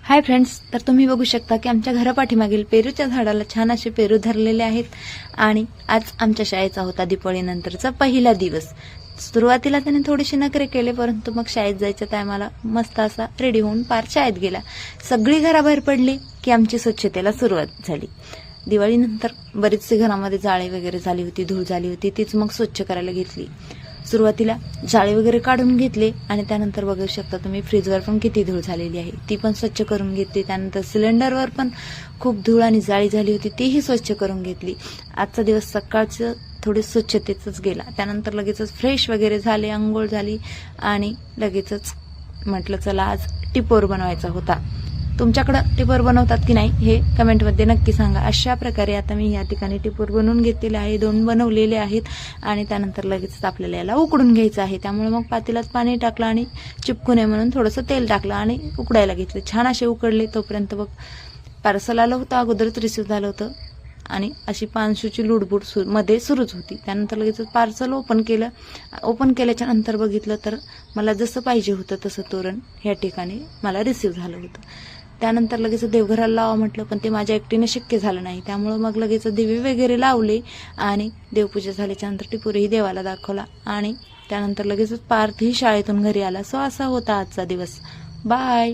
Hi friends, तर तुम्ही बघू शकता की आमच्या घरापाठीमागील पेरूच्या झाडाला छान असे पेरू धरलेले आहेत आणि आज आमच्या शाळेचा होता दीपावलीनंतरचा पहिला दिवस। सुरुवातीला त्याने थोडेसे नखरे केले, परंतु मग शाळेत जायच्या टायमाला मस्त असा रेडी होऊन पार शाळेत गेला। सगळी घराबाहेर पडली की आमची स्वच्छतेला सुरुवात झाली। दिवाळीनंतर बरेचसे घरामध्ये जाळे वगैरे झाली होती, धूळ झाली होती, तीच मग स्वच्छ करायला घेतली। सुरुवातीला जाळे वगैरे काढून घेतले आणि त्यानंतर बघू शकता तुम्ही फ्रीजवर पण किती धूळ झालेली आहे, ती पण स्वच्छ करून घेतली। त्यानंतर सिलेंडरवर पण खूप धूळ आणि जाळी झाली होती, तीही स्वच्छ करून घेतली। आजचा दिवस सकाळचं थोडे स्वच्छतेतच गेला। त्यानंतर लगेचच फ्रेश वगैरे झाले, अंघोळ झाली आणि लगेचच म्हटलं चला आज टिपोर बनवायचा होता। तुमच्याकडे टिपोर बनवतात की नाही हे कमेंटमध्ये नक्की सांगा। अशा प्रकारे आता मी या ठिकाणी टिपोर बनवून घेतलेले आहे, 2 बनवलेले आहेत आणि त्यानंतर लगेच आपल्याला याला उकडून घ्यायचं आहे। त्यामुळे मग पातेल्यात पाणी टाकलं आणि चिपकू नये म्हणून थोडंसं तेल टाकलं आणि उकडायला घेतले। छान असे उकडले। तोपर्यंत बघ पार्सल आलं होतं, अगोदरच रिसीव्ह झालं होतं आणि अशी पानशूची लुडबुड मध्ये सुरूच होती। त्यानंतर लगेच पार्सल ओपन केलं। ओपन केल्याच्या नंतर बघितलं तर मला जसं पाहिजे होतं तसं तोरण या ठिकाणी मला रिसीव्ह झालं होतं। त्यानंतर लगेच देवघराला लावा म्हटलं, पण ते माझ्या एकटीने शक्य झालं नाही। त्यामुळे मग लगेच दिवे वगैरे लावले आणि देवपूजा झाल्याच्या नंतर टिपोरही देवाला दाखवला आणि त्यानंतर लगेच पार्थही शाळेतून घरी आला। सो असा होता आजचा दिवस। बाय।